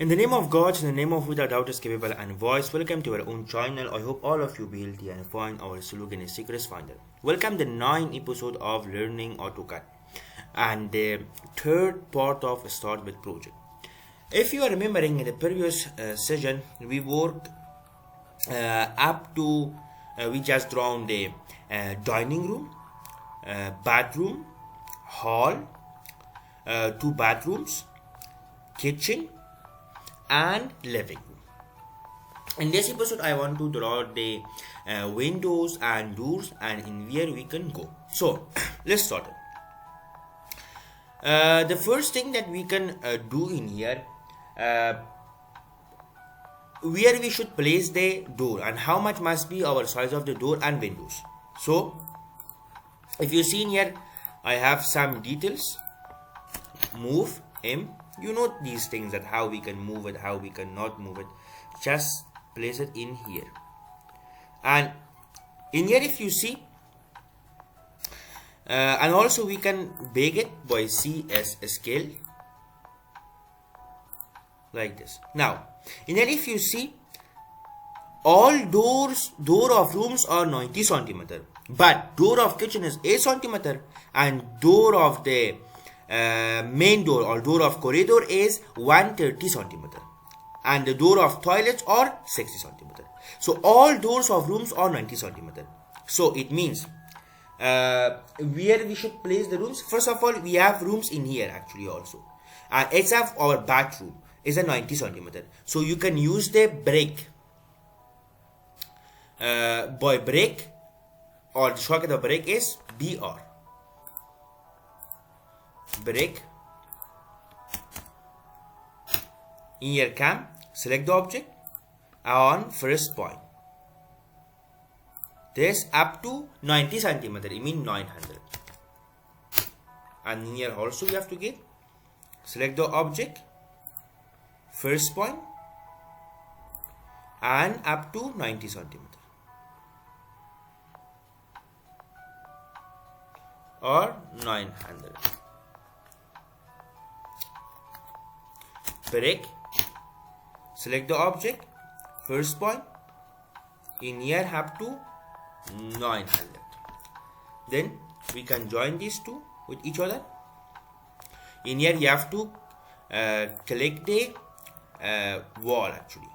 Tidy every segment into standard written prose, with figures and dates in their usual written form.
In the name of God, in the name of without doubt is capable and voice, welcome to our own channel. I hope all of you be healthy and find our slogan is secrets finder. Welcome the 9th episode of learning AutoCAD and the third part of start with project. If you are remembering in the previous session, we worked up to we just drawn the dining room, bathroom, hall, two bathrooms, kitchen and living room. In this episode I want to draw the windows and doors and in where we can go. So let's start it. The first thing that we can do in here, where we should place the door and how much must be our size of the door and windows. So if you see in here, I have some details. Move M. You know these things, that how we can move it, how we cannot move it. Just place it in here. And in here if you see, and also we can bake it by CS scale like this. Now in here if you see, all door of rooms are 90 centimeter, but door of kitchen is 8 centimeter and door of the main door or door of corridor is 130 centimeter and the door of toilets are 60 centimeter. So all doors of rooms are 90 centimeter. So it means where we should place the rooms. First of all, we have rooms in here actually also, and except our bathroom is a 90 centimeter. So you can use the brick by brick, or the shortcut of brick is BR. Brick. In here come, select the object on first point. This up to 90 centimeter, I mean 900. And in here also you have to get, select the object, first point and up to 90 centimeter or 900. Brick, select the object, first point, in here up to 900. Then we can join these two with each other. In here you have to click the wall actually.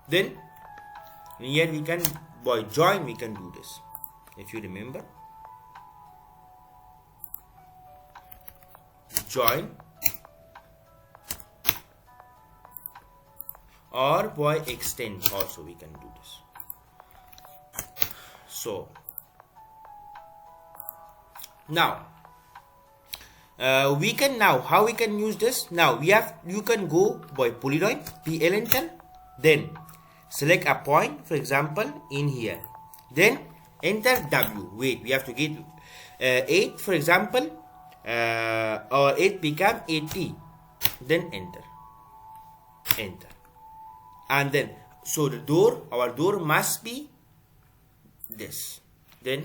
Then in here we can, by join we can do this, if you remember. Join or by extend also we can do this. So now we can, now how we can use this, now we have, you can go by polyline PL enter, then select a point, for example in here, then enter W. Wait, we have to get 8 for example, or 8 become 80, then enter, and then so the door, our door must be this. Then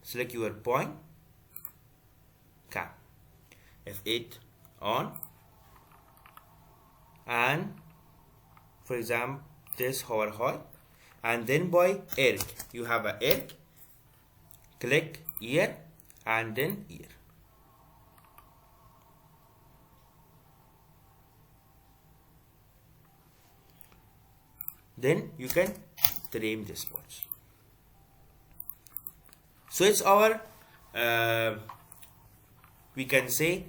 select your point, come, F8 on, and for example this hover high, and then by arc, you have a arc, click here and then here. Then you can trim this spots. So it's our we can say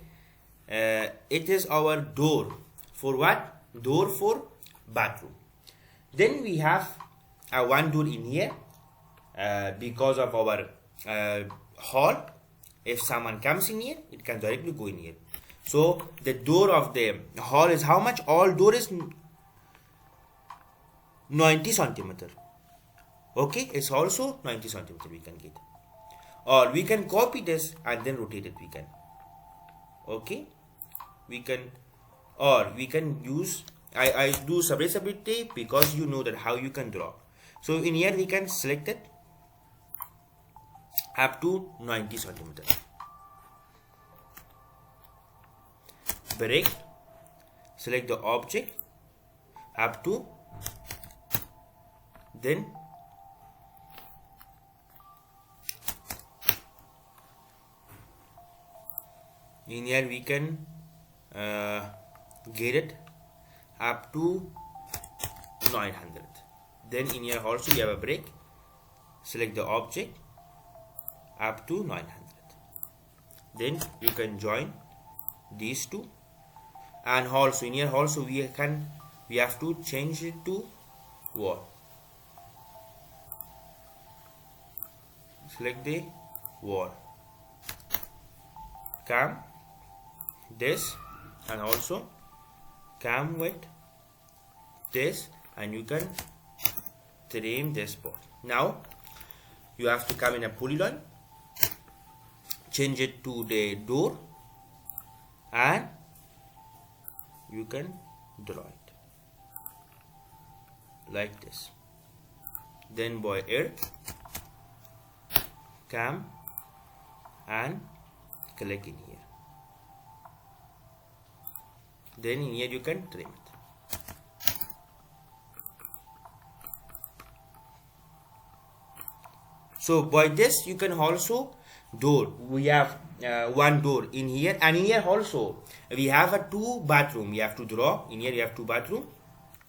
it is our door for what? Door for bathroom. Then we have one door in here because of our hall. If someone comes in here, it can directly go in here. So the door of the hall is how much? All door is 90 centimeter. Okay, it's also 90 centimeter we can get, or we can copy this and then rotate it we can. Okay, we can, or we can use, I do separate tape because you know that how you can draw. So in here we can select it up to 90 centimeter. Break, select the object up to, then in here we can get it up to 900. Then in here also we have a break, select the object up to 900. Then you can join these two, and also in here also we have to change it to wall. Select the wall, come this, and also come with this, and you can trim this part. Now you have to come in a polyline, change it to the door, and you can draw it like this. Then by air, come and click in here. Then in here you can trim it. So by this you can also door. We have one door in here, and in here also we have a 2 bathroom. We have to draw. In here we have 2 bathroom.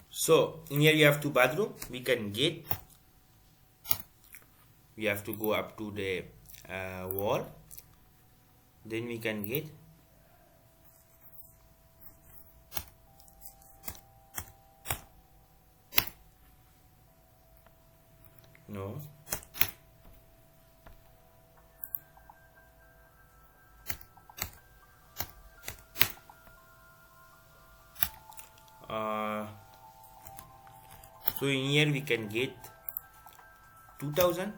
So in here you have 2 bathroom. We can get. We have to go up to the wall. Then we can get. No. So in here we can get 2000.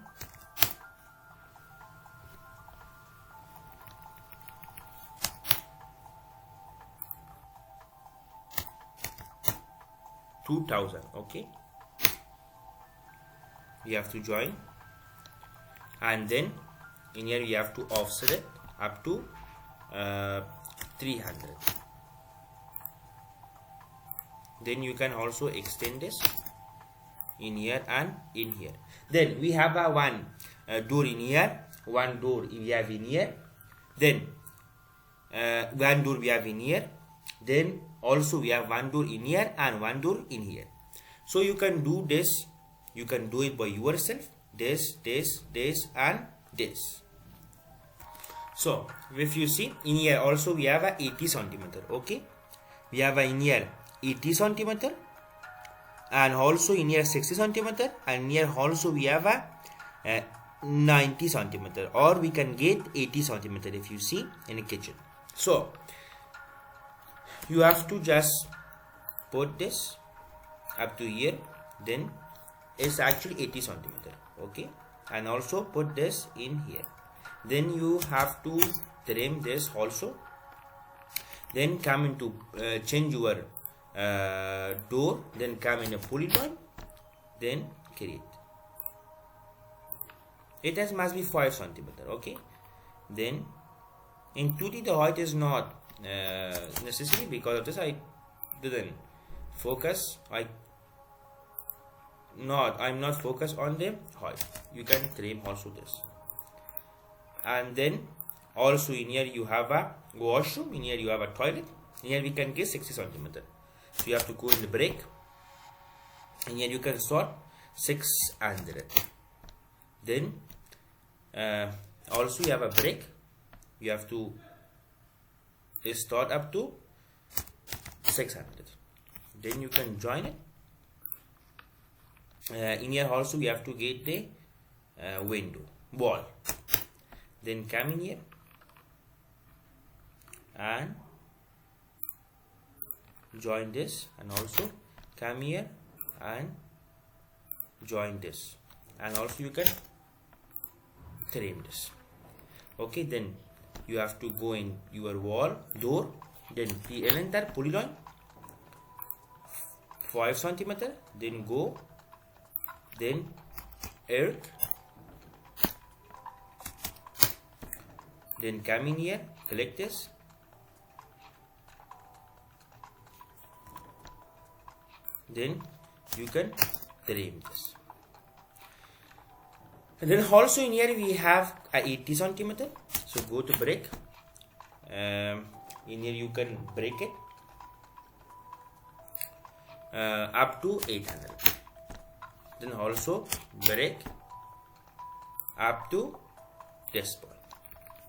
Okay, we have to join, and then in here we have to offset it up to 300. Then you can also extend this in here and in here. Then we have a one door in here, one door we have in here, then one door we have in here, then also we have one door in here and one door in here. So you can do this, you can do it by yourself, this and this. So if you see in here also we have a 80 centimeter. Okay, we have a in here 80 centimeter, and also in here 60 centimeter, and here also we have a 90 centimeter, or we can get 80 centimeter if you see in a kitchen. So you have to just put this up to here, then it's actually 80 centimeter. Okay, and also put this in here. Then you have to trim this also. Then come into change your door, then come in a polygon, then create. It has must be 5 centimeter. Okay, then in 2D the height is not necessary. Because of this I didn't focus. I'm not focused on the height. You can trim also this. And then also in here you have a washroom, in here you have a toilet. In here we can get 60 centimeter. So you have to go in the break. In here you can start 600. Then also you have a break. You have to start up to 600. Then you can join it. In here also we have to get the window wall. Then come in here and join this, and also come here and join this, and also you can trim this. Okay, then you have to go in your wall door, then enter polyline 5 centimeter, then go, then arc Then come in here, click this. Then you can trim this. And then also in here we have a 80 centimeter. So go to break. In here you can break it up to 800. Then also break up to this point.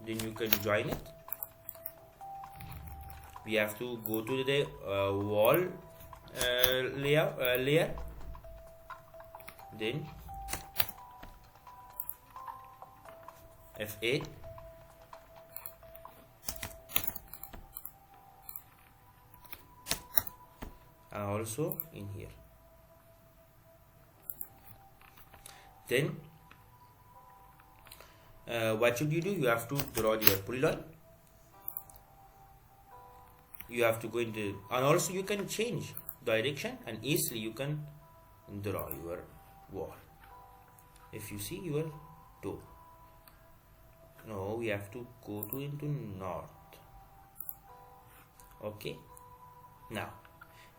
Then you can join it. We have to go to the wall layer. Then F8. And also in here. Then what should you do? You have to draw your polyline. You have to go into, and also you can change direction and easily you can draw your wall. If you see your door, no, we have to go to into north. Okay, now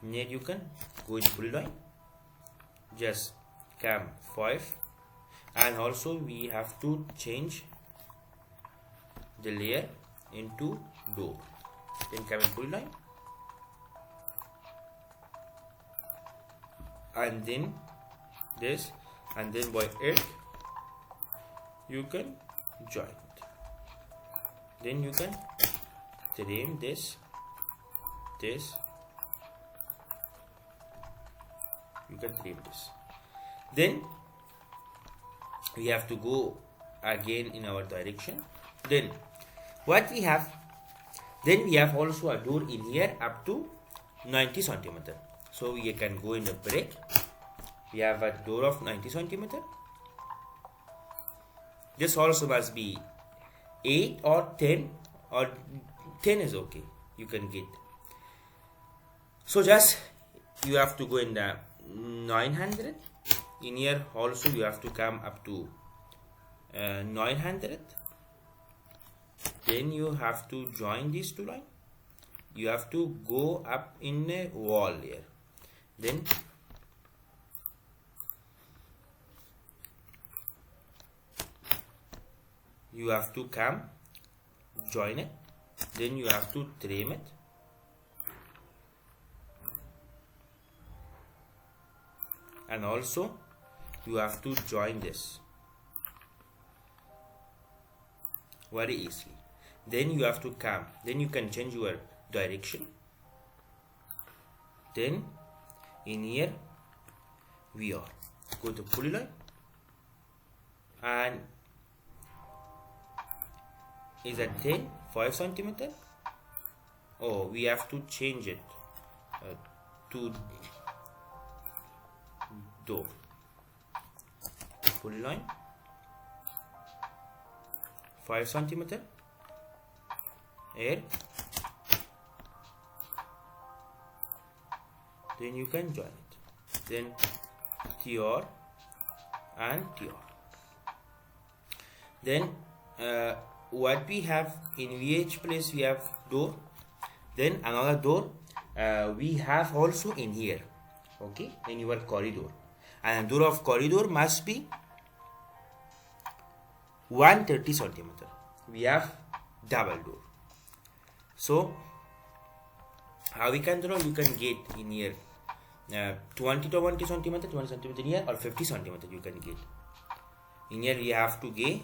here you can go in polyline, just cam 5, and also we have to change the layer into door. Then come in polyline, and then this, and then by it you can join it. Then you can trim this, you can trim this. Then we have to go again in our direction. Then what we have, then we have also a door in here up to 90 centimeter. So we can go in the break. We have a door of 90 centimeter. This also must be 8 or 10, or 10 is okay, you can get. So just you have to go in the 900. In here also you have to come up to 900. Then you have to join these two lines. You have to go up in a wall here. Then you have to come join it. Then you have to trim it. And also you have to join this very easily. Then you have to come, then you can change your direction. Then in here we are go to polyline, and is at 10 5 centimeter. Oh, we have to change it to door. Polyline 5 centimeter here. Then you can join it. Then TR and TR. Then what we have in VH place, we have door. Then another door we have also in here. Okay, in your corridor, and door of corridor must be 130 centimeter. We have double door. So how we can draw? You can get in here 20 to 20 centimeter, 20 centimeter here, or 50 centimeter you can get. In here we have to get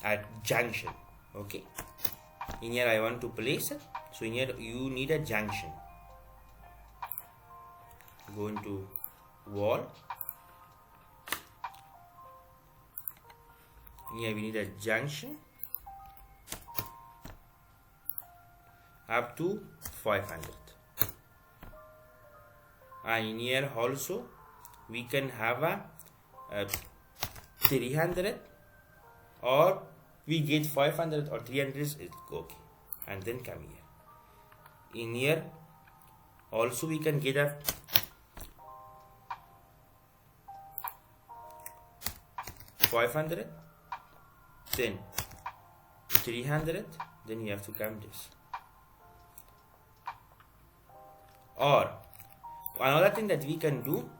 at junction. Okay, in here I want to place it. So in here you need a junction. Go into wall. Here we need a junction up to 500. And in here also we can have a 300, or we get 500 or 300 is okay. And then come here. In here also we can get a 500, then 300, then you have to count this. Or another thing that we can do,